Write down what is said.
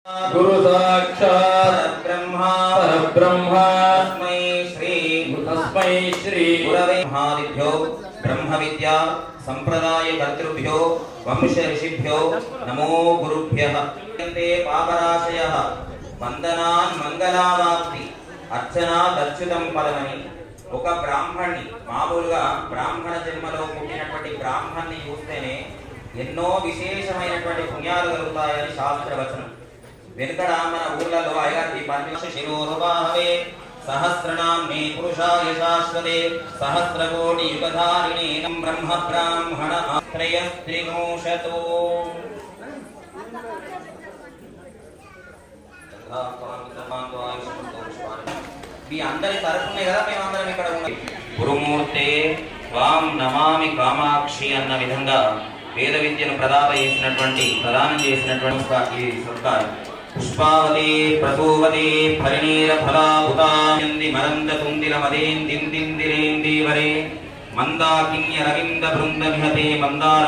गुरु साक्षात् परब्रह्म तस्मै श्री गुरवे महादिभ्यो ब्रह्म विद्या संप्रदाय कर्तृभ्यो वंश ऋषिभ्यो नमो गुरुभ्यः। पापराशयः वंदनान् मंगलावाप्ति अर्चना दच्युतं पदमनि ఒక బ్రాహ్మణ్ణి మామూలుగా బ్రాహ్మణ జన్మలో పుట్టినటువంటి బ్రాహ్మణ్ణి చూస్తేనే ఎన్నో విశేషమైనటువంటి పుణ్యాలు కలుగుతాయని శాస్త్రవచనం. వెనుకడ మన ఊర్లలో అయ్యాటి పంచ శిరోరుబాహవే సహస్రనామ్నే పురుషాయ శాశ్వతే సహస్రకోటి యుగధారిణే బ్రహ్మ బ్రాహ్మణ ఆశ్రయస్త్రిమోషతో. మీ అందరి తరపునే కదా మేమందరం ఇక్కడ ఉన్నాం. గురుమూర్తే స్వాం నమామి కామాక్షి అన్న విధంగా వేద విద్యను ప్రదానం చేసినటువంటి ఈ సత్కారం. పుష్పావతి ప్రసూవతి పరిణీర ఫలాభుతాయంది మరంద తుందిల మదేందిందిందిరేందీవరే మందాకిన్య రవింద బృంద విహతే మందార